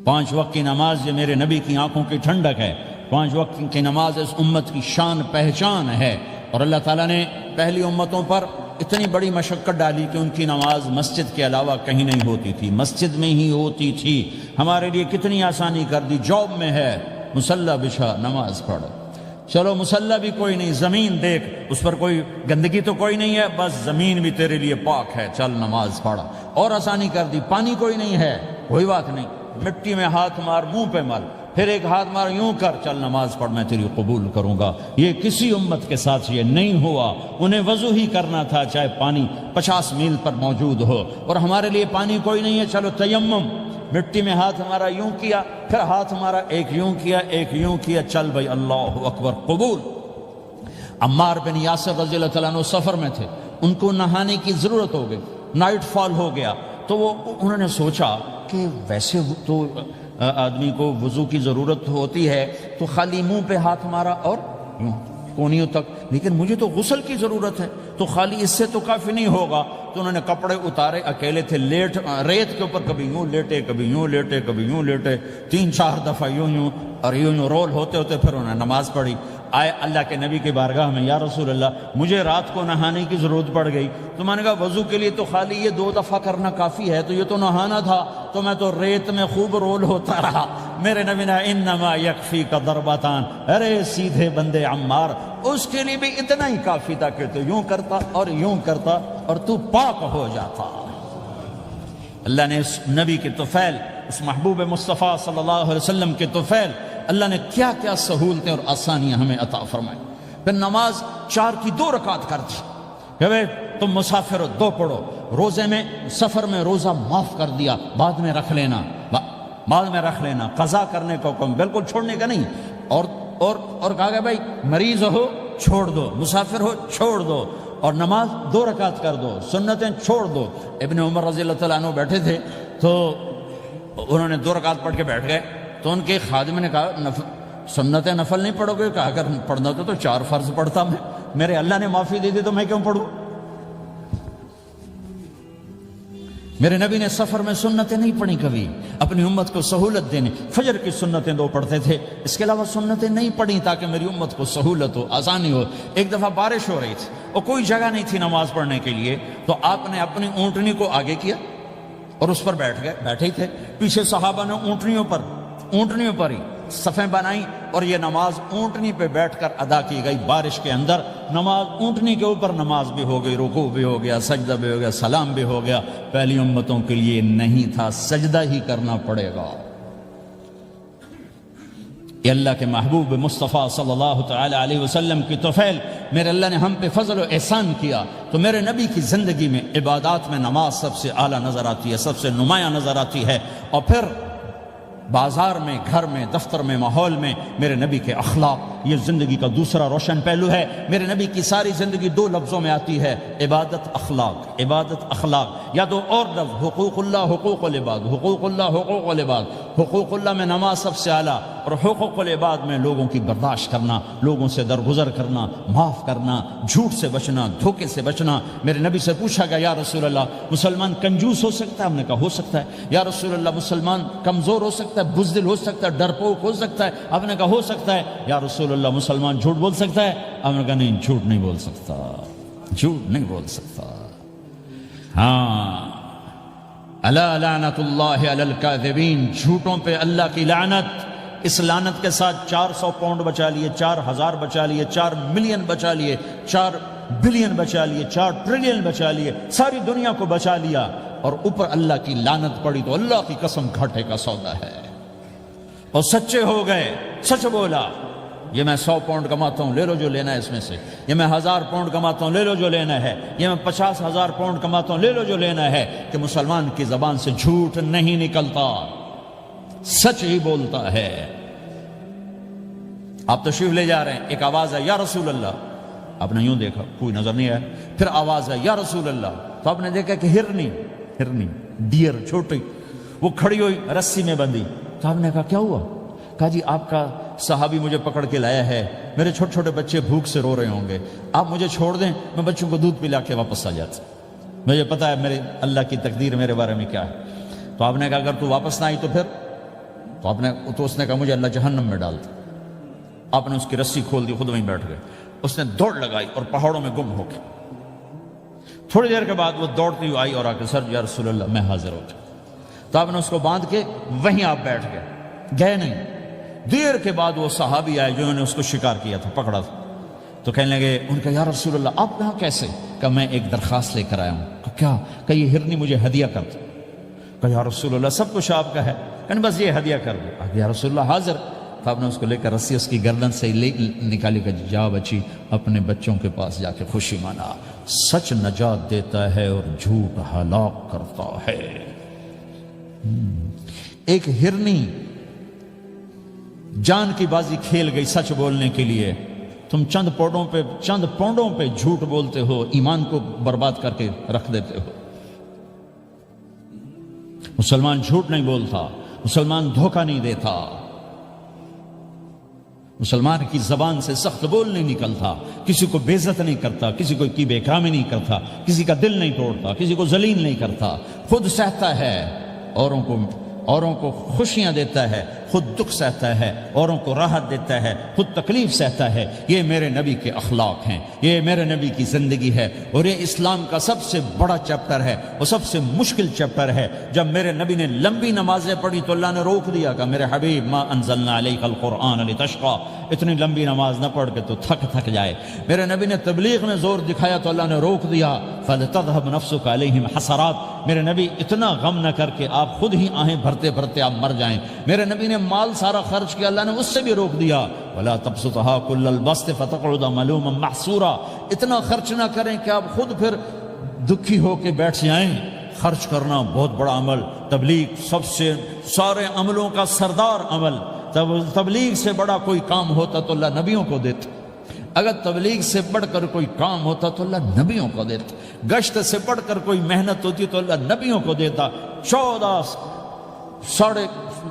5 وقت کی نماز یہ میرے نبی کی آنکھوں کی ٹھنڈک ہے، 5 وقت کی نماز اس امت کی شان پہچان ہے۔ اور اللہ تعالیٰ نے پہلی امتوں پر اتنی بڑی مشقت ڈالی کہ ان کی نماز مسجد کے علاوہ کہیں نہیں ہوتی تھی، مسجد میں ہی ہوتی تھی۔ ہمارے لیے کتنی آسانی کر دی، جاب میں ہے مصلی بچھا نماز پڑھ، چلو مصلی بھی کوئی نہیں، زمین دیکھ اس پر کوئی گندگی تو کوئی نہیں ہے، بس زمین بھی تیرے لیے پاک ہے، چل نماز پڑھ۔ اور آسانی کر دی، پانی کوئی نہیں ہے، کوئی بات نہیں، مٹی میں ہاتھ مار، منہ پہ مل، پھر ایک ہاتھ مار، یوں کر، چل نماز پڑھ، میں تیری قبول کروں گا۔ یہ کسی امت کے ساتھ یہ نہیں ہوا، انہیں وضو ہی کرنا تھا چاہے پانی 50 میل پر موجود ہو، اور ہمارے لیے پانی کوئی نہیں ہے، چلو تیمم، مٹی میں ہاتھ ہمارا یوں کیا، پھر ہاتھ ہمارا ایک یوں کیا ایک یوں کیا، چل بھائی اللہ اکبر قبول۔ عمار بن یاسر رضی اللہ تعالیٰ عنہ سفر میں تھے، ان کو نہانے کی ضرورت ہو گئی، نائٹ فال ہو گیا، تو انہوں نے سوچا کہ ویسے تو آدمی کو وضو کی ضرورت ہوتی ہے تو خالی منہ پہ ہاتھ مارا اور یوں کونیوں تک، لیکن مجھے تو غسل کی ضرورت ہے، تو خالی اس سے تو کافی نہیں ہوگا۔ تو انہوں نے کپڑے اتارے، اکیلے تھے، ریت کے اوپر کبھی یوں لیٹے کبھی یوں لیٹے کبھی یوں لیٹے، 3-4 دفعہ یوں یوں اور یوں رول ہوتے ہوتے پھر انہوں نے نماز پڑھی۔ آئے اللہ کے نبی کی بارگاہ میں، یا رسول اللہ مجھے رات کو نہانے کی ضرورت پڑ گئی، تو میں نے کہا وضو کے لیے تو خالی یہ 2 دفعہ کرنا کافی ہے، تو یہ تو نہانا تھا، تو میں تو ریت میں خوب رول ہوتا رہا۔ میرے نبی نے انما یکفیک ضربتان، ارے سیدھے بندے عمار، اس کے لیے بھی اتنا ہی کافی تھا کہ تو یوں کرتا اور یوں کرتا اور تو پاک ہو جاتا۔ اللہ نے اس نبی کے طفیل، اس محبوب مصطفیٰ صلی اللہ علیہ وسلم کے طفیل، اللہ نے کیا کیا سہولتیں اور آسانیاں ہمیں عطا فرمائیں۔ پھر نماز 4 کی 2 رکعت کر دی کہ بھئی تم مسافر ہو 2 پڑھو، روزے میں سفر میں روزہ معاف کر دیا، بعد میں رکھ لینا، بعد میں رکھ لینا، قضا کرنے کا حکم، بالکل چھوڑنے کا نہیں۔ اور کہا کہ بھائی مریض ہو چھوڑ دو، مسافر ہو چھوڑ دو، اور نماز 2 رکعت کر دو، سنتیں چھوڑ دو۔ ابن عمر رضی اللہ تعالیٰ عنہ بیٹھے تھے تو انہوں نے 2 رکعت پڑھ کے بیٹھ گئے، تو ان کے خادم نے کہا سنت نفل نہیں پڑھو گے؟ کہا اگر پڑھنا تو 4 فرض پڑھتا میں، میرے اللہ نے معافی دے دی تو میں کیوں پڑھوں؟ میرے نبی نے سفر میں سنتیں نہیں پڑھی کبھی، اپنی امت کو سہولت دینے، فجر کی سنتیں 2 پڑھتے تھے، اس کے علاوہ سنتیں نہیں پڑھی تاکہ میری امت کو سہولت ہو، آسانی ہو۔ ایک دفعہ بارش ہو رہی تھی اور کوئی جگہ نہیں تھی نماز پڑھنے کے لیے، تو آپ نے اپنی اونٹنی کو آگے کیا اور اس پر بیٹھ گئے، بیٹھے ہی تھے، پیچھے صحابہ نے اونٹنیوں پر ہی صفیں بنائی، اور یہ نماز اونٹنی پہ بیٹھ کر ادا کی گئی بارش کے اندر۔ نماز اونٹنی کے اوپر نماز بھی ہو گئی، رکوع بھی ہو گیا، سجدہ بھی ہو گیا، سلام بھی ہو گیا۔ پہلی امتوں کے لیے نہیں تھا، سجدہ ہی کرنا پڑے گا۔ یہ اللہ کے محبوب مصطفیٰ صلی اللہ تعالی علیہ وسلم کی طفیل، میرے اللہ نے ہم پہ فضل و احسان کیا، تو میرے نبی کی زندگی میں عبادات میں نماز سب سے اعلیٰ نظر آتی ہے، سب سے نمایاں نظر آتی ہے۔ اور پھر بازار میں، گھر میں، دفتر میں، ماحول میں میرے نبی کے اخلاق، یہ زندگی کا دوسرا روشن پہلو ہے۔ میرے نبی کی ساری زندگی 2 لفظوں میں آتی ہے، عبادت اخلاق، عبادت اخلاق، یا 2 اور لفظ، حقوق اللہ حقوق العباد، حقوق اللہ حقوق العباد۔ حقوق اللہ میں نماز سب سے اعلیٰ، اور حقوق العباد میں لوگوں کی برداشت کرنا، لوگوں سے درگزر کرنا، معاف کرنا، جھوٹ سے بچنا، دھوکے سے بچنا۔ میرے نبی سے پوچھا گیا یا رسول اللہ مسلمان کنجوس ہو سکتا ہے؟ ہم نے کہا ہو سکتا ہے۔ یا رسول اللہ مسلمان کمزور ہو سکتا ہے، بزدل ہو سکتا ہے، ڈرپوک ہو سکتا ہے؟ آپ نے کہا ہو سکتا ہے۔ یا رسول اللہ مسلمان جھوٹ بول سکتا ہے؟ آپ نے کہا نہیں، جھوٹ نہیں بول سکتا، جھوٹ نہیں بول سکتا۔ ہاں، الا لعنت اللہ علی الکاذبین، جھوٹوں پہ اللہ کی لعنت۔ اس لعنت کے ساتھ 400 پاؤنڈ بچا لیے، 4000 بچا لیے، 4 ملین بچا لیے، 4 بلین بچا لیے، 4 ٹریلین بچا لیے، ساری دنیا کو بچا لیا، اور اوپر اللہ کی لعنت پڑی تو اللہ کی قسم گھاٹے کا سودا ہے۔ اور سچے ہو گئے، سچ بولا، یہ میں 100 پاؤنڈ کماتا ہوں، لے لو جو لینا ہے اس میں سے، یہ میں 1000 پاؤنڈ کماتا ہوں، لے لو جو لینا ہے، یہ میں 50,000 پاؤنڈ کماتا ہوں، لے لو جو لینا ہے، کہ مسلمان کی زبان سے جھوٹ نہیں نکلتا، سچ ہی بولتا ہے۔ آپ تشریف لے جا رہے ہیں، ایک آواز ہے یا رسول اللہ، آپ نے یوں دیکھا، کوئی نظر نہیں آیا، پھر آواز ہے یا رسول اللہ، تو آپ نے دیکھا کہ ہرنی ڈیئر چھوٹی وہ کھڑی ہوئی، رسی میں بندھی، تو آپ نے کہا کیا ہوا؟ کہا جی آپ کا صحابی مجھے پکڑ کے لایا ہے، میرے چھوٹے چھوٹے بچے بھوک سے رو رہے ہوں گے، آپ مجھے چھوڑ دیں، میں بچوں کو دودھ پلا کے واپس آ جاتا، مجھے پتا ہے میرے اللہ کی تقدیر میرے بارے میں کیا ہے۔ تو آپ نے کہا اگر تو واپس نہ آئی تو پھر تو اس نے کہا مجھے اللہ جہنم میں ڈال دے. آپ نے اس کی رسی کھول دی, خود وہیں بیٹھ گئے. اس نے دوڑ لگائی اور پہاڑوں میں گم ہو گئے. تھوڑی دیر کے بعد وہ دوڑتی ہوئی آئی اور آ کے سر یا رسول اللہ میں حاضر ہو گیا. تو آپ نے اس کو باندھ کے وہیں آپ بیٹھ گئے نہیں. دیر کے بعد وہ صحابی آئے جنہوں نے اس کو شکار کیا تھا, پکڑا تھا. تو کہنے لگے, ان کا یا رسول اللہ آپ یہاں کیسے؟ کہ میں ایک درخواست لے کر آیا ہوں. کہ کیا؟ کہ یہ ہرنی مجھے ہدیہ کر دو. کہ یا رسول اللہ سب کچھ آپ کا ہے, کہ بس یہ ہدیہ کر دو. یا رسول اللہ حاضر. تو آپ نے اس کو لے کر رسی اس کی گردن سے نکالی کہ جا بچی اپنے بچوں کے پاس جا کے خوشی منا. سچ نجات دیتا ہے اور جھوٹ ہلاک کرتا ہے. ایک ہرنی جان کی بازی کھیل گئی سچ بولنے کے لیے. تم چند پونڈوں پہ جھوٹ بولتے ہو, ایمان کو برباد کر کے رکھ دیتے ہو. مسلمان جھوٹ نہیں بولتا, مسلمان دھوکہ نہیں دیتا, مسلمان کی زبان سے سخت بول نہیں نکلتا, کسی کو بے عزت نہیں کرتا, کسی کو کی بے اکرامی نہیں کرتا, کسی کا دل نہیں توڑتا, کسی کو ذلیل نہیں کرتا, خود سہتا ہے, اوروں کو خوشیاں دیتا ہے, خود دکھ سہتا ہے, اوروں کو راحت دیتا ہے, خود تکلیف سہتا ہے. یہ میرے نبی کے اخلاق ہیں, یہ میرے نبی کی زندگی ہے, اور یہ اسلام کا سب سے بڑا چیپٹر ہے, وہ سب سے مشکل چیپٹر ہے. جب میرے نبی نے لمبی نمازیں پڑھی تو اللہ نے روک دیا کہ میرے حبیب ما انزلنا علیک القرآن لتشقى, اتنی لمبی نماز نہ پڑھ کے تو تھک جائے. میرے نبی نے تبلیغ میں زور دکھایا تو اللہ نے روک دیا, فلتذهب نفسك علیہم حسرات. میرے نبی اتنا غم نہ کر کے آپ خود ہی آہیں بھرتے بھرتے آپ مر جائیں. میرے نبی نے مال سارا خرچ کیا, اللہ نے اس سے بھی روک دیا. ولا تبسطها كل البسط فتقعد ملوما محسورا. اتنا خرچ نہ کریں کہ آپ خود پھر دکھی ہو کے بیٹھ جائیں. خرچ کرنا بہت بڑا عمل, تبلیغ سب سے سارے عملوں کا سردار عمل. تبلیغ سے بڑا کوئی کام ہوتا تو اللہ نبیوں کو دیتا. اگر تبلیغ سے بڑھ کر کوئی کام ہوتا تو اللہ نبیوں کو دیتا. گشت سے بڑھ کر کوئی محنت ہوتی تو اللہ نبیوں کو دیتا. 950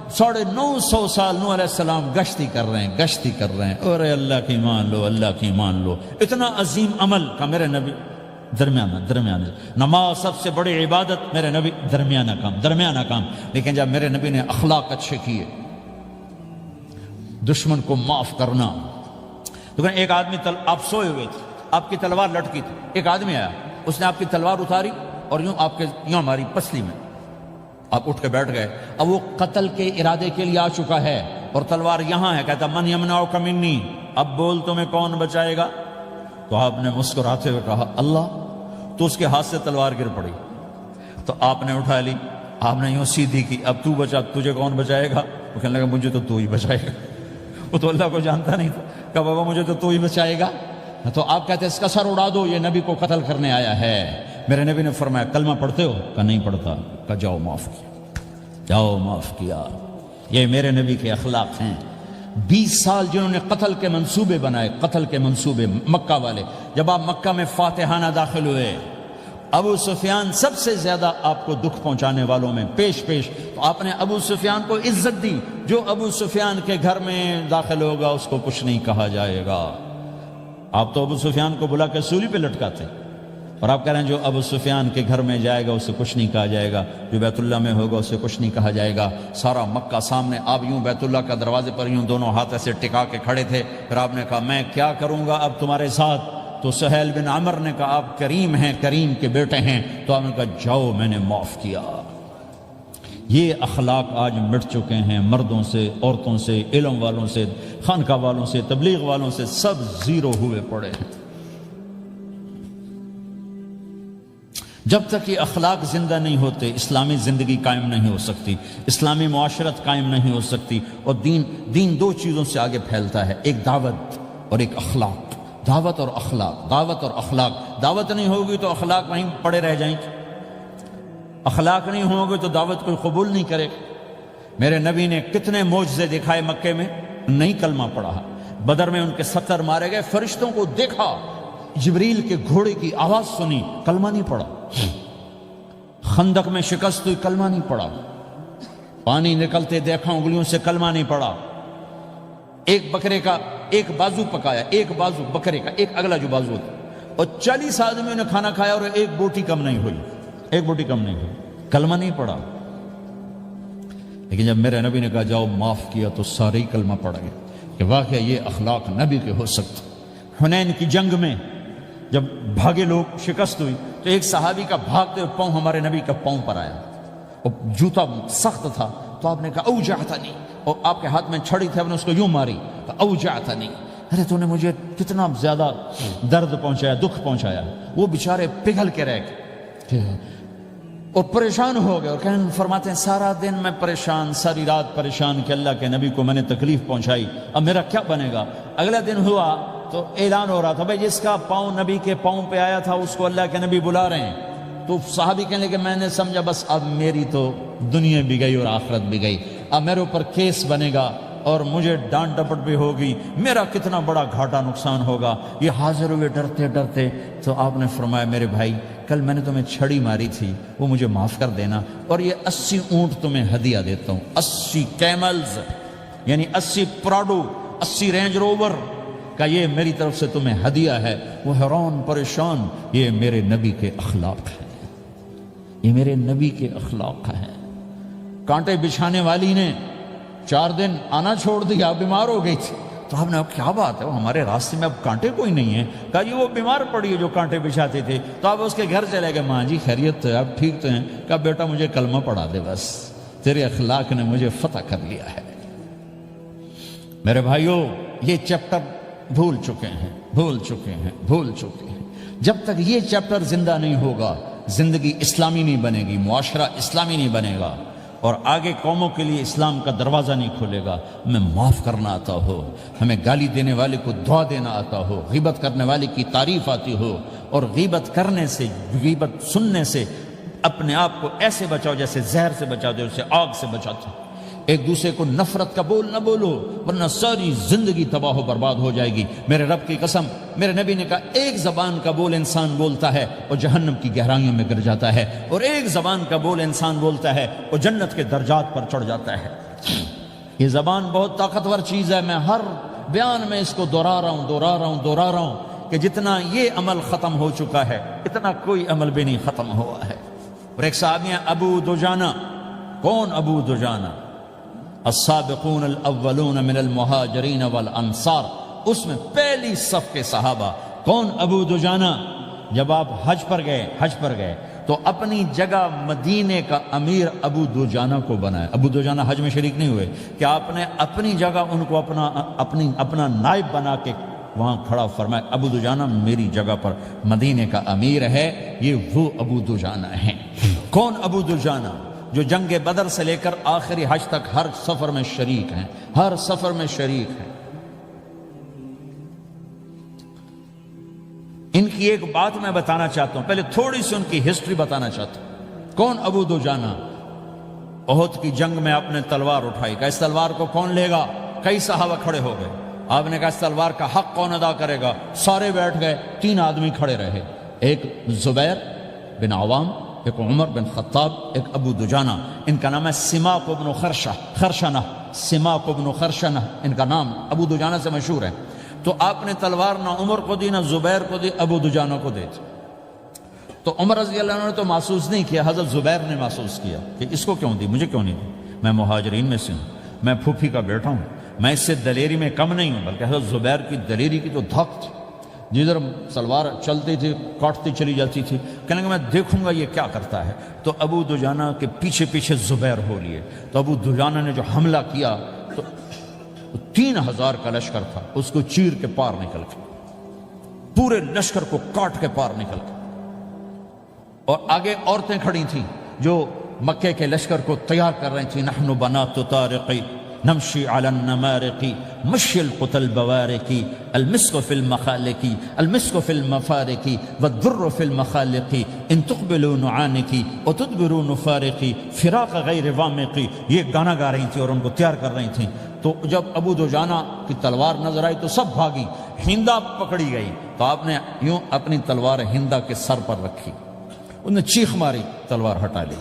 سال نوح علیہ السلام گشتی کر رہے ہیں. اور اللہ کی مان لو, اللہ کی مان لو. اتنا عظیم عمل کا میرے نبی درمیانہ. نماز سب سے بڑی عبادت, میرے نبی درمیانہ کام. لیکن جب میرے نبی نے اخلاق اچھے کیے, دشمن کو معاف کرنا. تو ایک آدمی آپ سوئے ہوئے تھے, آپ کی تلوار لٹکی تھی, ایک آدمی آیا, اس نے آپ کی تلوار اتاری اور یوں ہماری پسلی میں. آپ اٹھ کے بیٹھ گئے. اب وہ قتل کے ارادے کے لیے آ چکا ہے اور تلوار یہاں ہے. کہتا من یمنعک منی, اب بول تمہیں کون بچائے گا؟ تو آپ نے مسکراتے ہوئے کہا اللہ. تو اس کے ہاتھ سے تلوار گر پڑی. تو آپ نے اٹھا لی, آپ نے یوں سیدھی کی, اب تو بچا, تجھے کون بچائے گا؟ وہ کہنے لگا مجھے تو ہی بچائے گا. وہ تو اللہ کو جانتا نہیں تھا. کہا بابا مجھے تو ہی بچائے گا. تو آپ کہتے ہیں اس کا سر اڑا دو, یہ نبی کو قتل کرنے آیا ہے. میرے نبی نے فرمایا کلمہ پڑھتے ہو؟ کہا نہیں پڑھتا. کہا جاؤ معاف کیا. یہ میرے نبی کے اخلاق ہیں. 20 سال جنہوں نے قتل کے منصوبے بنائے, قتل کے منصوبے, مکہ والے. جب آپ مکہ میں فاتحانہ داخل ہوئے, ابو سفیان سب سے زیادہ آپ کو دکھ پہنچانے والوں میں پیش. تو آپ نے ابو سفیان کو عزت دی. جو ابو سفیان کے گھر میں داخل ہوگا اس کو کچھ نہیں کہا جائے گا. آپ تو ابو سفیان کو بلا کے سولی پہ لٹکاتے, اور آپ کہہ رہے ہیں جو ابو سفیان کے گھر میں جائے گا اسے کچھ نہیں کہا جائے گا, جو بیت اللہ میں ہوگا اسے کچھ نہیں کہا جائے گا. سارا مکہ سامنے, آپ یوں بیت اللہ کا دروازے پر یوں دونوں ہاتھ ایسے ٹکا کے کھڑے تھے. پھر آپ نے کہا میں کیا کروں گا اب تمہارے ساتھ؟ تو سہیل بن عمر نے کہا آپ کریم ہیں, کریم کے بیٹے ہیں. تو آپ نے کہا جاؤ میں نے معاف کیا. یہ اخلاق آج مٹ چکے ہیں. مردوں سے, عورتوں سے, علم والوں سے, خانقاہ والوں سے, تبلیغ والوں سے, سب زیرو ہوئے پڑے ہیں. جب تک یہ اخلاق زندہ نہیں ہوتے اسلامی زندگی قائم نہیں ہو سکتی, اسلامی معاشرت قائم نہیں ہو سکتی. اور دین 2 چیزوں سے آگے پھیلتا ہے, ایک دعوت اور ایک اخلاق. دعوت اور اخلاق. دعوت نہیں ہوگی تو اخلاق وہیں پڑے رہ جائیں گے. اخلاق نہیں ہوں گے تو دعوت کوئی قبول نہیں کرے. میرے نبی نے کتنے معجزے دکھائے مکے میں, نہیں کلمہ پڑھا. بدر میں ان کے 70 مارے گئے, فرشتوں کو دیکھا, جبریل کے گھوڑے کی آواز سنی, کلمہ نہیں پڑھا. خندق میں شکست ہوئی, کلمہ نہیں پڑھا. پانی نکلتے دیکھا, انگلیوں سے کلمہ نہیں پڑھا. ایک بکرے کا ایک بازو پکایا, ایک بازو بکرے کا, ایک اگلا جو بازو تھا, اور 40 آدمیوں نے کھانا کھایا اور ایک بوٹی کم نہیں ہوئی, کلمہ نہیں پڑھا. لیکن جب میرے نبی نے کہا جاؤ معاف کیا تو سارے ہی کلمہ پڑ گئے کہ واقعہ یہ اخلاق نبی کے ہو سکتے. حنین کی جنگ میں جب بھاگے لوگ، شکست ہوئی، تو ایک صحابی کا بھاگتے ہوئے پاؤں ہمارے نبی کا پاؤں پر آیا، اور جوتا سخت تھا، تو آپ نے کہا اوجعتنی، اور آپ کے ہاتھ میں چھڑی تھی، آپ نے اس کو یوں ماری، اوجعتنی، ارے تو نے مجھے کتنا زیادہ درد پہنچایا، دکھ پہنچایا. وہ بیچارے پگھل کے رہ گئے اور پریشان ہو گئے، اور فرماتے ہیں سارا دن میں پریشان، ساری رات پریشان کہ اللہ کے نبی کو میں نے تکلیف پہنچائی، اب میرا کیا بنے گا. اگلا دن ہوا تو اعلان ہو رہا تھا بھائی جس کا پاؤں نبی کے پاؤں پہ آیا تھا اس کو اللہ کے نبی بلا رہے ہیں. تو صحابی کہنے لگے میں نے سمجھا بس اب میری تو دنیا بھی گئی اور آخرت بھی گئی، اب میرے اوپر کیس بنے گا اور مجھے ڈانٹ ڈپٹ بھی ہوگی، میرا کتنا بڑا گھاٹا نقصان ہوگا. یہ حاضر ہوئے ڈرتے ڈرتے. تو آپ نے فرمایا میرے بھائی کل میں نے تمہیں چھڑی ماری تھی، وہ مجھے معاف کر دینا، اور یہ 80 اونٹ تمہیں ہدیہ دیتا ہوں، 80 کیملز یعنی 80 پراڈو، 80 رینج روور کا یہ میری طرف سے تمہیں ہدیہ ہے. وہ حیران پریشان، یہ میرے نبی کے اخلاق ہیں، یہ میرے نبی کے اخلاق ہیں. کانٹے بچھانے والی نے 4 دن آنا چھوڑ دیا، بیمار ہو گئی تھی. تو آپ نے اب کیا بات ہے، وہ ہمارے راستے میں اب کانٹے کوئی نہیں ہیں. کہا جی وہ بیمار پڑی ہے جو کانٹے بچھاتے تھے. تو آپ اس کے گھر چلے گئے، ماں جی خیریت تو ہے، اب ٹھیک تو ہیں. کہا بیٹا مجھے کلمہ پڑھا دے، بس تیرے اخلاق نے مجھے فتح کر لیا ہے. میرے بھائیوں یہ چیپٹر بھول چکے ہیں، بھول چکے ہیں، بھول چکے ہیں. جب تک یہ چیپٹر زندہ نہیں ہوگا زندگی اسلامی نہیں بنے گی، معاشرہ اسلامی نہیں بنے گا، اور آگے قوموں کے لیے اسلام کا دروازہ نہیں کھلے گا. ہمیں معاف کرنا آتا ہو، ہمیں گالی دینے والے کو دعا دینا آتا ہو، غیبت کرنے والے کی تعریف آتی ہو، اور غیبت کرنے سے، غیبت سننے سے اپنے آپ کو ایسے بچاؤ جیسے زہر سے بچا دے، اسے آگ سے بچاتے. ایک دوسرے کو نفرت کا بول نہ بولو ورنہ ساری زندگی تباہ و برباد ہو جائے گی. میرے رب کی قسم، میرے نبی نے کہا ایک زبان کا بول انسان بولتا ہے اور جہنم کی گہرائیوں میں گر جاتا ہے، اور ایک زبان کا بول انسان بولتا ہے اور جنت کے درجات پر چڑھ جاتا ہے. یہ زبان بہت طاقتور چیز ہے. میں ہر بیان میں اس کو دہرا رہا ہوں کہ جتنا یہ عمل ختم ہو چکا ہے اتنا کوئی عمل بھی نہیں ختم ہوا ہے. اور ایک صحابی ہیں ابو دجانہ. کون ابو دجانہ؟ السابقون الاولون من المہاجرین والانصار، اس میں پہلی صف کے صحابہ. کون ابو دجانہ؟ جب آپ حج پر گئے تو اپنی جگہ مدینے کا امیر ابو دجانہ کو بنایا. ابو دجانہ حج میں شریک نہیں ہوئے کہ آپ نے اپنی جگہ ان کو اپنا نائب بنا کے وہاں کھڑا فرمایا ابو دجانہ میری جگہ پر مدینے کا امیر ہے. یہ وہ ابو دجانہ ہیں. کون ابو دجانہ؟ جو جنگ بدر سے لے کر آخری حج تک ہر سفر میں شریک ہیں، ہر سفر میں شریک ہیں. ان کی ایک بات میں بتانا چاہتا ہوں، پہلے تھوڑی سی ان کی ہسٹری بتانا چاہتا ہوں. کون ابو دجانہ؟ احد کی جنگ میں آپ نے تلوار اٹھائی. کہ اس تلوار کو کون لے گا؟ کئی صحابہ کھڑے ہو گئے. آپ نے کہا اس تلوار کا حق کون ادا کرے گا؟ سارے بیٹھ گئے. 3 آدمی کھڑے رہے، ایک زبیر بن عوام، ایک عمر بن خطاب، ایک ابو دجانہ. ان کا نام ہے سماک بن خرشنہ. سماک بن خرشنہ ان کا نام ابو دجانہ سے مشہور ہے. تو آپ نے تلوار نہ عمر کو دی، نہ زبیر کو دی، ابو دجانہ کو دی. تو عمر رضی اللہ عنہ نے تو محسوس نہیں کیا، حضرت زبیر نے محسوس کیا کہ اس کو کیوں دی، مجھے کیوں نہیں دی؟ میں مہاجرین میں سے ہوں، میں پھوپھی کا بیٹا ہوں، میں اس سے دلیری میں کم نہیں ہوں. بلکہ حضرت زبیر کی دلیری کی تو دھک تھی، جدھر سلوار چلتی تھی کاٹتی چلی جاتی تھی. کہنے کہ میں دیکھوں گا یہ کیا کرتا ہے. تو ابو دجانہ کے پیچھے پیچھے زبیر ہو لیے. تو ابو دجانہ نے جو حملہ کیا تو 3000 کا لشکر تھا، اس کو چیر کے پار نکل کے، پورے لشکر کو کاٹ کے پار نکل کے. اور آگے عورتیں کھڑی تھیں جو مکے کے لشکر کو تیار کر رہی تھیں. نحن بنات طارقی نمشی علی النمارقی مشی القتل بوارقی المسک فی المخالقی المسک فی المفارقی والدر فی المخالقی ان تقبلوا نعانقی وتدبروا نفارقی فراق غیر وامقی. یہ گانا گا رہی تھیں اور ان کو تیار کر رہی تھیں. تو جب ابو دجانہ کی تلوار نظر آئی تو سب بھاگی. ہندا پکڑی گئی تو آپ نے یوں اپنی تلوار ہندا کے سر پر رکھی، انہوں نے چیخ ماری، تلوار ہٹا لی.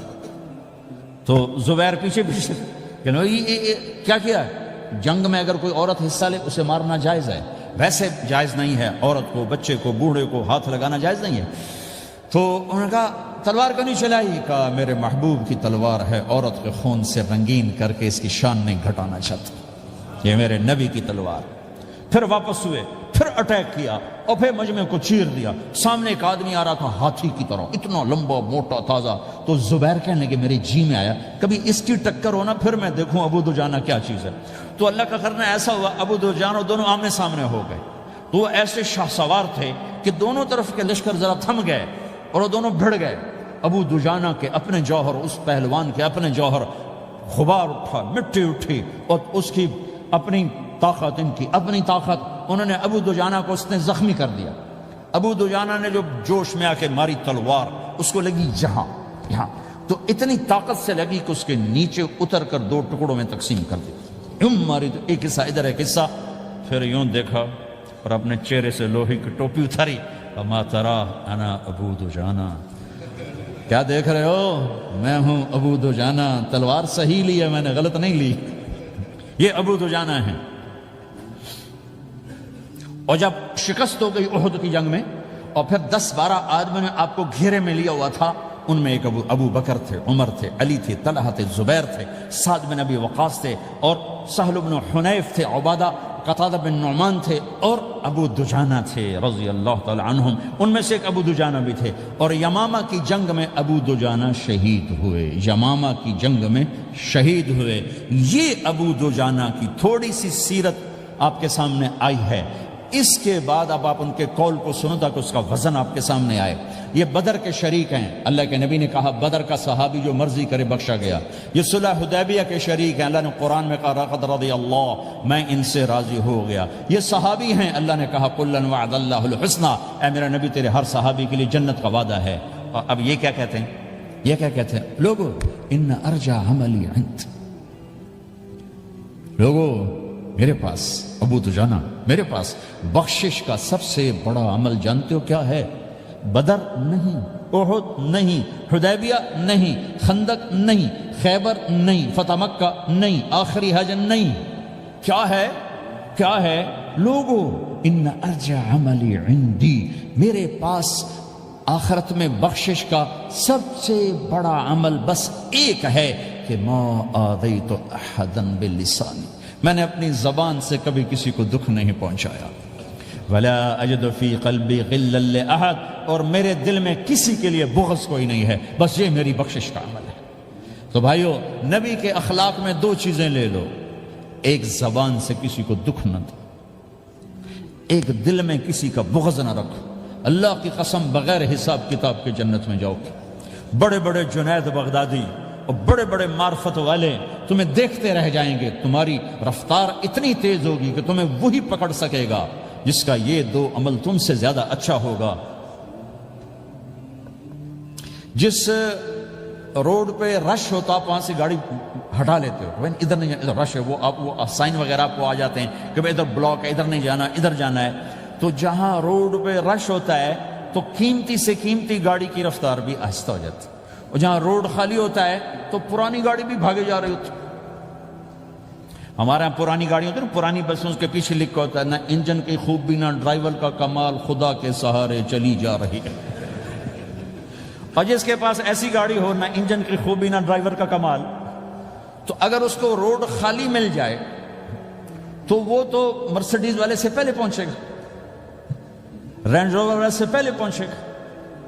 تو زبیر پیچھے پیچھے کہ کیا کیا ہے؟ جنگ میں اگر کوئی عورت حصہ لے اسے مارنا جائز ہے، ویسے جائز نہیں ہے. عورت کو، بچے کو، بوڑھے کو ہاتھ لگانا جائز نہیں ہے. تو انہوں نے کہا تلوار کیوں نہیں چلائی؟ کہا میرے محبوب کی تلوار ہے، عورت کے خون سے رنگین کر کے اس کی شان نہیں گھٹانا چاہتا، یہ میرے نبی کی تلوار۔ پھر واپس ہوئے، پھر اٹیک کیا اور پھر مجمع کو چیر دیا۔ سامنے ایک آدمی آ رہا تھا ہاتھی کی طرح، اتنا لمبا موٹا تازہ، تو زبیر کہنے لگے میرے جی میں آیا کبھی اس کی ٹکر ہونا پھر میں دیکھوں ابو دجانہ کیا چیز ہے۔ تو اللہ کا کرنا ایسا ہوا ابو دجانہ دونوں آمنے سامنے ہو گئے، تو وہ ایسے شاہ سوار تھے کہ دونوں طرف کے لشکر ذرا تھم گئے اور وہ دونوں بھڑ گئے۔ ابو دجانہ کے اپنے جوہر، اس پہلوان کے اپنے جوہر، غبار اٹھا، مٹی اٹھی، اور اس کی اپنی طاقت، ان کی اپنی طاقت، انہوں نے ابو دجانہ کو اس نے زخمی کر دیا۔ ابو دجانہ نے جو جوش میں آ کے ماری تلوار، اس کو لگی یہاں، تو اتنی طاقت سے لگی کہ اس کے نیچے اتر کر 2 ٹکڑوں میں تقسیم کر دی۔ یوں ماری تو ایک حصہ ادھر، ایک حصہ، پھر یوں دیکھا اور اپنے چہرے سے لوہے کی ٹوپی اتاری، اما ترا انا ابو دجانہ، کیا دیکھ رہے ہو؟ میں ہوں ابو دجانہ، تلوار صحیح لی ہے میں نے، غلط نہیں لی۔ یہ ابو دجانہ ہیں۔ اور جب شکست ہو گئی احد کی جنگ میں، اور پھر 10-12 آدمیوں نے آپ کو گھیرے میں لیا ہوا تھا، ان میں ایک ابو بکر تھے، عمر تھے، علی تھے، طلحہ تھے، زبیر تھے، سعد بن ابی وقاص تھے، اور سہل بن حنیف تھے، عبادہ قتادہ بن نعمان تھے، اور ابو دجانہ تھے رضی اللہ تعالی عنہم۔ ان میں سے ایک ابو دجانہ بھی تھے، اور یمامہ کی جنگ میں ابو دجانہ شہید ہوئے، یمامہ کی جنگ میں شہید ہوئے۔ یہ ابو دجانہ کی تھوڑی سی سیرت آپ کے سامنے آئی ہے۔ اس کے بعد اب آپ ان کے قول کو سنو تاکہ اس کا وزن آپ کے سامنے آئے۔ یہ بدر کے شریک ہیں، اللہ کے نبی نے کہا بدر کا صحابی جو مرضی کرے بخشا گیا۔ یہ صلح حدیبیہ کے شریک ہیں، اللہ نے قرآن میں کہا لقد رضی اللہ، میں ان سے راضی ہو گیا۔ یہ صحابی ہیں، اللہ نے کہا کلا وعد اللہ الحسنى، اے میرا نبی تیرے ہر صحابی کے لیے جنت کا وعدہ ہے۔ اور اب یہ کیا کہتے ہیں؟ یہ کیا کہتے ہیں لوگو؟ ان ارجع عملی عند، لوگو میرے پاس، ابو دجانہ میرے پاس بخشش کا سب سے بڑا عمل جانتے ہو کیا ہے؟ بدر نہیں، احد نہیں، حدیبیہ نہیں، خندق نہیں، خیبر نہیں، فتح مکہ نہیں، آخری حج نہیں۔ کیا ہے؟ کیا ہے لوگو؟ ان ارجع عملی عندی، میرے پاس آخرت میں بخشش کا سب سے بڑا عمل بس ایک ہے کہ ما آذیت احدا باللسان، میں نے اپنی زبان سے کبھی کسی کو دکھ نہیں پہنچایا۔ ولا اجد فی قلبی غلا لاحد، اور میرے دل میں کسی کے لیے بغض کوئی نہیں ہے، بس یہ میری بخشش کا عمل ہے۔ تو بھائیو، نبی کے اخلاق میں 2 چیزیں لے لو، ایک زبان سے کسی کو دکھ نہ دو، ایک دل میں کسی کا بغض نہ رکھو۔ اللہ کی قسم بغیر حساب کتاب کے جنت میں جاؤ گے۔ بڑے بڑے جنید بغدادی اور بڑے بڑے معرفت والے تمہیں دیکھتے رہ جائیں گے، تمہاری رفتار اتنی تیز ہوگی کہ تمہیں وہی پکڑ سکے گا جس کا یہ 2 عمل تم سے زیادہ اچھا ہوگا۔ جس روڈ پہ رش ہوتا آپ وہاں سے گاڑی ہٹا لیتے ہو، ادھر نہیں جانا، ادھر رش ہے، وہ سائن وغیرہ آپ کو آ جاتے ہیں کہ بھائی ادھر بلاک ہے، ادھر نہیں جانا، ادھر جانا ہے۔ تو جہاں روڈ پہ رش ہوتا ہے تو قیمتی سے قیمتی گاڑی کی رفتار بھی آہستہ ہو جاتی ہے، اور جہاں روڈ خالی ہوتا ہے تو پرانی گاڑی بھی بھاگے جا رہی ہوتی۔ ہمارے یہاں پرانی گاڑی ہوتی ہے نا، پرانی بسوں کے پیچھے لکھا ہوتا ہے نہ انجن کی خوبی نہ ڈرائیور کا کمال، خدا کے سہارے چلی جا رہی ہے۔ اور جس کے پاس ایسی گاڑی ہو، نہ انجن کی خوبی نہ ڈرائیور کا کمال، تو اگر اس کو روڈ خالی مل جائے تو وہ تو مرسیڈیز والے سے پہلے پہنچے گا، رینج روور والے سے پہلے پہنچے گا،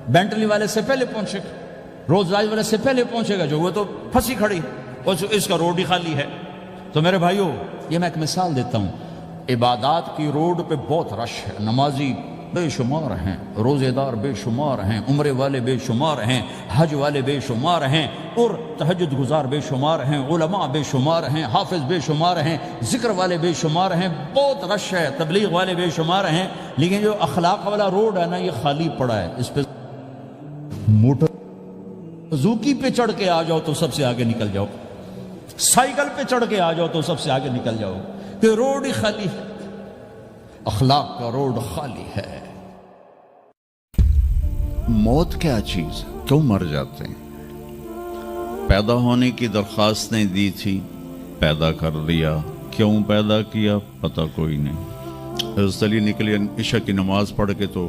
بینٹلی والے سے پہلے پہنچے گا، رولز رائس والے سے پہلے پہنچے گا، جو وہ تو پھنسی کھڑی اور اس کا روڈ ہی خالی ہے۔ تو میرے بھائیو، یہ میں ایک مثال دیتا ہوں، عبادات کی روڈ پہ بہت رش ہے، نمازی بے شمار ہیں، روزے دار بے شمار ہیں، عمرے والے بے شمار ہیں، حج والے بے شمار ہیں، اور تہجد گزار بے شمار ہیں، علماء بے شمار ہیں، حافظ بے شمار ہیں، ذکر والے بے شمار ہیں، بہت رش ہے، تبلیغ والے بے شمار ہیں، لیکن جو اخلاق والا روڈ ہے نا، یہ خالی پڑا ہے۔ اس پہ موٹر زوکی پہ چڑھ کے آ جاؤ تو سب سے آگے نکل جاؤ، سائیکل پہ چڑھ کے آ جاؤ تو سب سے آگے نکل جاؤ، کہ روڈ ہی خالی ہے، اخلاق کا روڈ خالی ہے۔ موت کیا چیز، کیوں مر جاتے ہیں؟ پیدا ہونے کی درخواستیں دی تھی، پیدا کر دیا، کیوں پیدا کیا پتہ کوئی نہیں۔ حضرت علی نکلے عشاء کی نماز پڑھ کے تو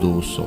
200,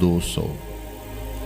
200,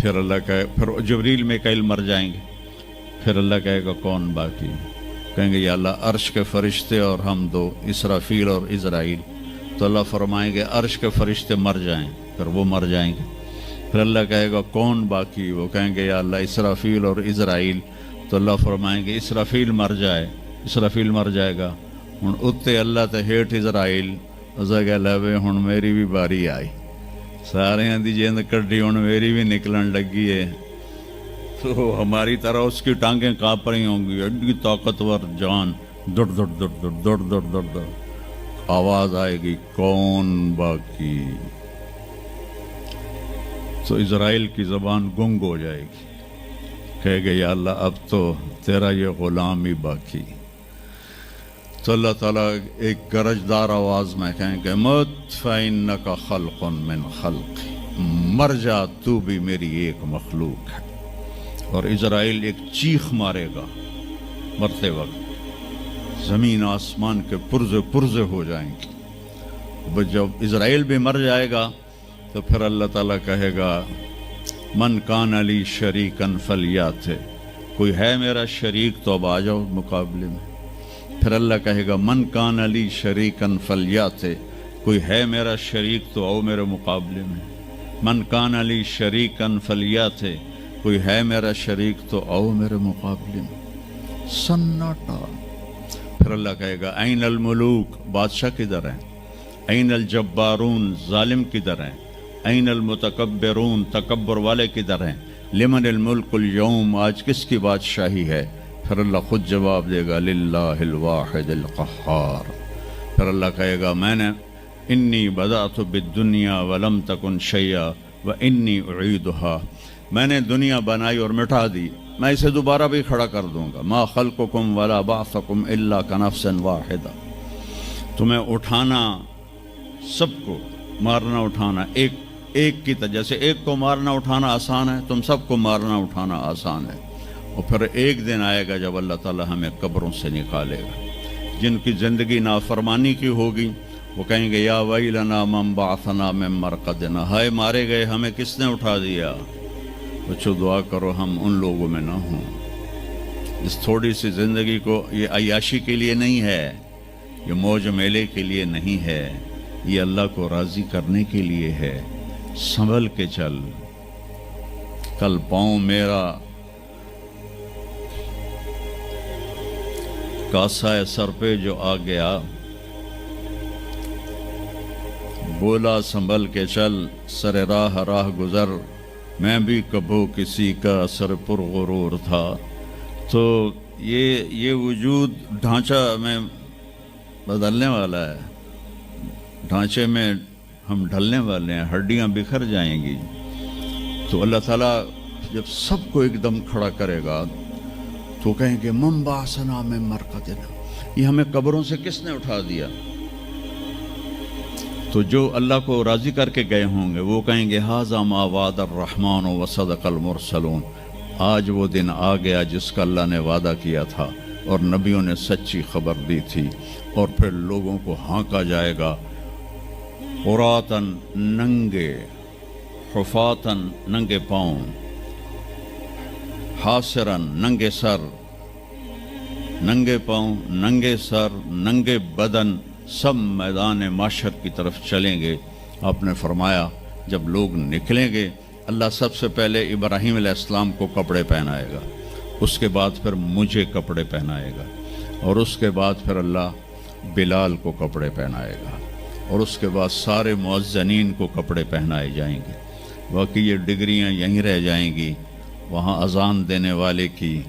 پھر اللہ کہے پھر جبریل میکائیل مر جائیں گے، پھر اللہ کہے گا کون باقی؟ کہیں گے یا اللہ عرش کے فرشتے اور ہم دو، اسرافیل اور عزرائیل۔ تو اللہ فرمائیں گے عرش کے فرشتے مر جائیں، پھر وہ مر جائیں گے۔ پھر اللہ کہے گا کون باقی؟ وہ کہیں گے یا اللہ اسرافیل اور عزرائیل۔ تو اللہ فرمائیں گے اسرافیل مر جائے، اسرافیل مر جائے گا، ہن اتنے اللہ تے ہیٹھ عزرائیل۔ اسے کہ لے ہن میری بھی باری آئی، سارے دی جیند کڈی ہن میری بھی نکلن لگی ہے۔ تو ہماری طرح اس کی ٹانگیں کانپ رہی ہوں گی، ایڈی طاقتور جان، دڑ دڑ دڑ دڑ دڑ دڑ دڑ دڑ، آواز آئے گی کون باقی؟ تو اسرائیل کی زبان گنگ ہو جائے گی، کہے گے یا اللہ اب تو تیرا یہ غلام ہی باقی۔ تو اللہ تعالیٰ ایک گرجدار آواز میں کہیں گے مت فإنک خلق من خلق، مر جا تو بھی میری ایک مخلوق ہے۔ اور اسرائیل ایک چیخ مارے گا مرتے وقت، زمین آسمان کے پرزے پرزے ہو جائیں گے۔ جب اسرائیل بھی مر جائے گا تو پھر اللہ تعالیٰ کہے گا من کان علی شریکن فلیات، کوئی ہے میرا شریک تو اب آ جاؤ مقابلے میں۔ پھر اللہ کہے گا من کان علی شریکن فلیات، کوئی ہے میرا شریک تو آؤ میرے مقابلے میں۔ من کان علی شریکن فلیات، کوئی ہے میرا شریک تو آؤ میرے مقابلے میں۔ سناٹا۔ پھر اللہ کہے گا این الملوک، بادشاہ کدھر ہیں؟ این الجبارون، ظالم کدھر ہیں؟ این المتکبرون، تکبر والے کدھر ہیں؟ لمن الملک اليوم، آج کس کی بادشاہی ہے؟ پھر اللہ خود جواب دے گا للہ الواحد القہار۔ پھر اللہ کہے گا میں نے انی بدأت بالدنیا ولم تکن شیئا وانی اعیدها، میں نے دنیا بنائی اور مٹا دی، میں اسے دوبارہ بھی کھڑا کر دوں گا۔ ما خلقکم ولا بعثکم الا کنفس واحدہ، تمہیں اٹھانا، سب کو مارنا اٹھانا ایک کی طرح، جیسے ایک کو مارنا اٹھانا آسان ہے، تم سب کو مارنا اٹھانا آسان ہے۔ اور پھر ایک دن آئے گا جب اللہ تعالیٰ ہمیں قبروں سے نکالے گا۔ جن کی زندگی نافرمانی کی ہوگی وہ کہیں گے یا ویلنا من بعثنا من مرقدنا، ہائے مارے گئے ہمیں کس نے اٹھا دیا۔ بچوں دعا کرو ہم ان لوگوں میں نہ ہوں۔ اس تھوڑی سی زندگی کو یہ عیاشی کے لیے نہیں ہے، یہ موج میلے کے لیے نہیں ہے، یہ اللہ کو راضی کرنے کے لیے ہے۔ سنبھل کے چل، کل پاؤں میرا کاسا سر پہ جو آ گیا، بولا سنبھل کے چل سر راہ راہ گزر، میں بھی کبھو کسی کا سر پر غرور تھا۔ تو یہ وجود ڈھانچہ میں بدلنے والا ہے، ڈھانچے میں ہم ڈھلنے والے ہیں، ہڈیاں بکھر جائیں گی۔ تو اللہ تعالیٰ جب سب کو ایک دم کھڑا کرے گا تو کہیں گے من بعثنا من مرقدنا، یہ ہمیں قبروں سے کس نے اٹھا دیا؟ تو جو اللہ کو راضی کر کے گئے ہوں گے وہ کہیں گے ھذا ما وعد الرحمن وصدق المرسلون، آج وہ دن آ گیا جس کا اللہ نے وعدہ کیا تھا اور نبیوں نے سچی خبر دی تھی۔ اور پھر لوگوں کو ہانکا جائے گا عراۃً، ننگے، حفاتً، ننگے پاؤں، حاسراً، ننگے سر، ننگے پاؤں، ننگے سر، ننگے بدن، سب میدان معاشر کی طرف چلیں گے۔ آپ نے فرمایا جب لوگ نکلیں گے اللہ سب سے پہلے ابراہیم علیہ السلام کو کپڑے پہنائے گا، اس کے بعد پھر مجھے کپڑے پہنائے گا، اور اس کے بعد پھر اللہ بلال کو کپڑے پہنائے گا، اور اس کے بعد سارے مؤذنین کو کپڑے پہنائے جائیں گے۔ باقی یہ ڈگریاں یہیں رہ جائیں گی۔ وہاں اذان دینے والے کی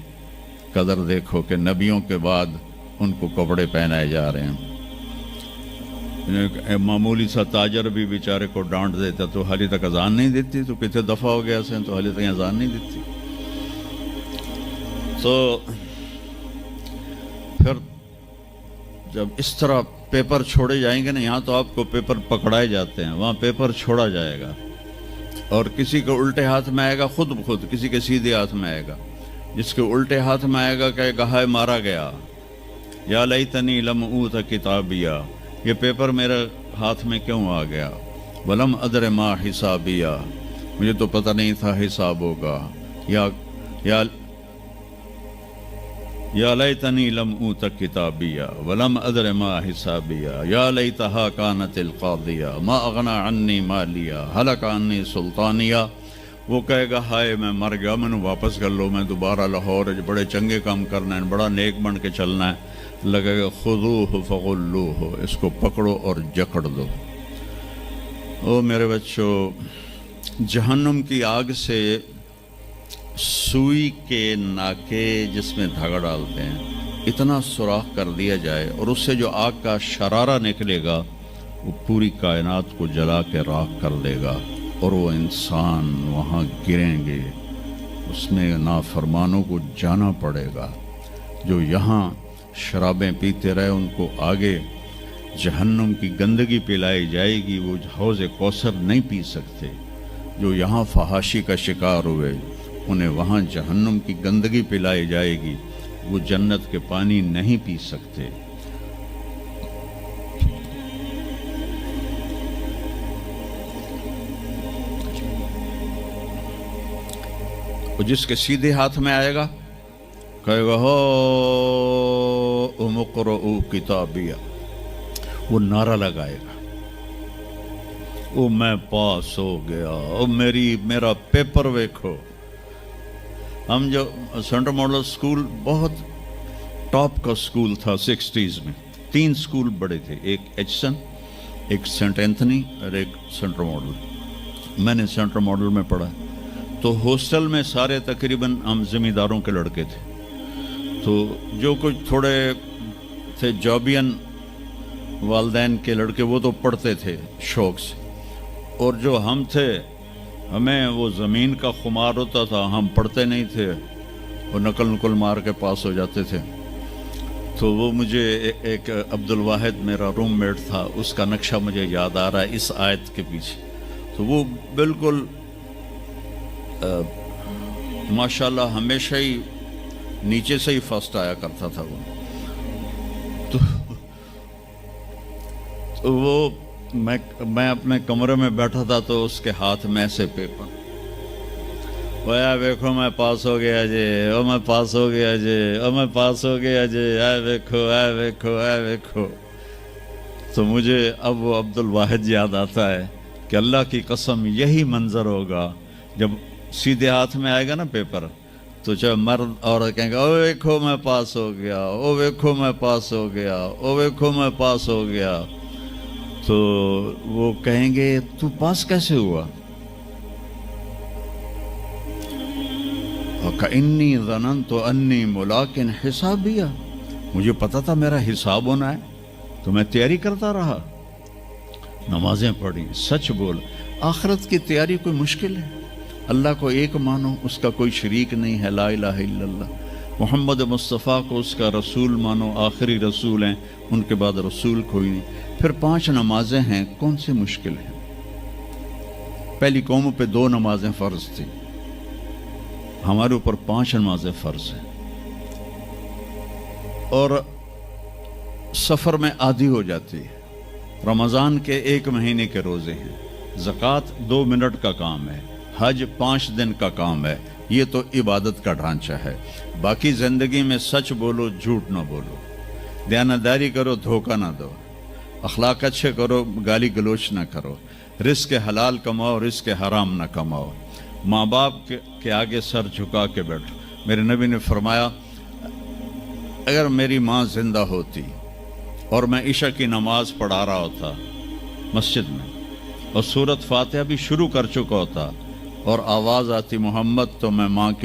قدر دیکھو کہ نبیوں کے بعد ان کو کپڑے پہنائے جا رہے ہیں۔ معمولی سا تاجر بھی بیچارے کو ڈانٹ دیتا تو حالی تک اذان نہیں دیتی، تو کتنے دفعہ ہو گیا سے تو حالی تک اذان نہیں دیتی۔ تو پھر جب اس طرح پیپر چھوڑے جائیں گے نا، یہاں تو آپ کو پیپر پکڑائے جاتے ہیں، وہاں پیپر چھوڑا جائے گا، اور کسی کے الٹے ہاتھ میں آئے گا خود بخود، کسی کے سیدھے ہاتھ میں آئے گا۔ جس کے الٹے ہاتھ میں آئے گا کہے گا ہائے مارا گیا، یا لیتنی لم اوت کتابیہ، یہ پیپر میرے ہاتھ میں کیوں آ گیا، ولم ادر ما حسابیہ، مجھے تو پتہ نہیں تھا حساب ہوگا. یا لیتنی لم اوت کتابیا ولم ادر ما حسابیا یا لیتہا کانت القاضیہ ما اغنی عنی مالیا ہلک عنی سلطانیہ. وہ کہے گا ہائے میں مر گیا, میں نے واپس کر لو, میں دوبارہ لاہور بڑے چنگے کام کرنا ہے, بڑا نیک بن کے چلنا ہے. لگے گا خذوہ فغلوہ, اس کو پکڑو اور جکڑ دو. او میرے بچوں, جہنم کی آگ سے سوئی کے ناکے جس میں دھاگا ڈالتے ہیں اتنا سوراخ کر دیا جائے اور اس سے جو آگ کا شرارہ نکلے گا وہ پوری کائنات کو جلا کے راکھ کر دے گا, اور وہ انسان وہاں گریں گے. اس میں نافرمانوں کو جانا پڑے گا. جو یہاں شرابیں پیتے رہے ان کو آگے جہنم کی گندگی پلائی جائے گی, وہ حوض کوثر نہیں پی سکتے. جو یہاں فحاشی کا شکار ہوئے انہیں وہاں جہنم کی گندگی پلائی جائے گی, وہ جنت کے پانی نہیں پی سکتے. وہ جس کے سیدھے ہاتھ میں آئے گا کہے گا ہو اقرؤ کتابیہ, وہ نعرہ لگائے گا, او میں پاس ہو گیا, او میرا پیپر ویکھو. ہم جو سینٹرل ماڈل سکول بہت ٹاپ کا سکول تھا 60s میں. 3 سکول بڑے تھے, ایک ایچسن, ایک سینٹ اینتھنی اور ایک سینٹرل ماڈل. میں نے سینٹرل ماڈل میں پڑھا. تو ہاسٹل میں سارے تقریباً ہم زمینداروں کے لڑکے تھے. تو جو کچھ تھوڑے تھے جابین والدین کے لڑکے وہ تو پڑھتے تھے شوق سے, اور جو ہم تھے ہمیں وہ زمین کا خمار ہوتا تھا, ہم پڑھتے نہیں تھے, وہ نقل مار کے پاس ہو جاتے تھے. تو وہ مجھے ایک عبد الواحد میرا روم میٹ تھا, اس کا نقشہ مجھے یاد آ رہا ہے اس آیت کے پیچھے. تو وہ بالکل ماشاءاللہ ہمیشہ ہی نیچے سے ہی فرسٹ آیا کرتا تھا. وہ تو وہ میں اپنے کمرے میں بیٹھا تھا تو اس کے ہاتھ میں ایسے پیپر, وہ دیکھو میں پاس ہو گیا جی, او میں پاس ہو گیا جی, او میں پاس ہو گیا جی, اے دیکھو. تو مجھے اب وہ عبد الواحد یاد آتا ہے کہ اللہ کی قسم یہی منظر ہوگا جب سیدھے ہاتھ میں آئے گا نا پیپر, تو چاہے مرد عورت کہیں گے او دیکھو میں پاس ہو گیا, او دیکھو میں پاس ہو گیا, او دیکھو میں پاس ہو گیا. تو وہ کہیں گے تو پاس کیسے ہوا؟ وَكَإِنِّي ظَنَنْتُ أَنِّي مُلَاقٍ حِسَابِيَّ, مجھے پتا تھا میرا حساب ہونا ہے تو میں تیاری کرتا رہا, نمازیں پڑھی, سچ بول. آخرت کی تیاری کوئی مشکل ہے؟ اللہ کو ایک مانو, اس کا کوئی شریک نہیں ہے, لا الہ الا اللہ. محمد مصطفیٰ کو اس کا رسول مانو, آخری رسول ہیں, ان کے بعد رسول کوئی نہیں. پھر 5 نمازیں ہیں, کون سی مشکل ہیں؟ پہلی قوموں پہ 2 نمازیں فرض تھی, ہمارے اوپر 5 نمازیں فرض ہیں. اور سفر میں آدھی ہو جاتی ہے. رمضان کے 1 مہینے کے روزے ہیں, زکوٰۃ 2 منٹ کا کام ہے, حج 5 دن کا کام ہے. یہ تو عبادت کا ڈھانچہ ہے. باقی زندگی میں سچ بولو, جھوٹ نہ بولو, دیانتداری کرو, دھوکہ نہ دو, اخلاق اچھے کرو, گالی گلوچ نہ کرو, رزق حلال کماؤ, رزق حرام نہ کماؤ, ماں باپ کے آگے سر جھکا کے بیٹھو. میرے نبی نے فرمایا اگر میری ماں زندہ ہوتی اور میں عشاء کی نماز پڑھا رہا ہوتا مسجد میں اور سورۃ فاتحہ بھی شروع کر چکا ہوتا اور آواز آتی محمد, تو میں ماں کی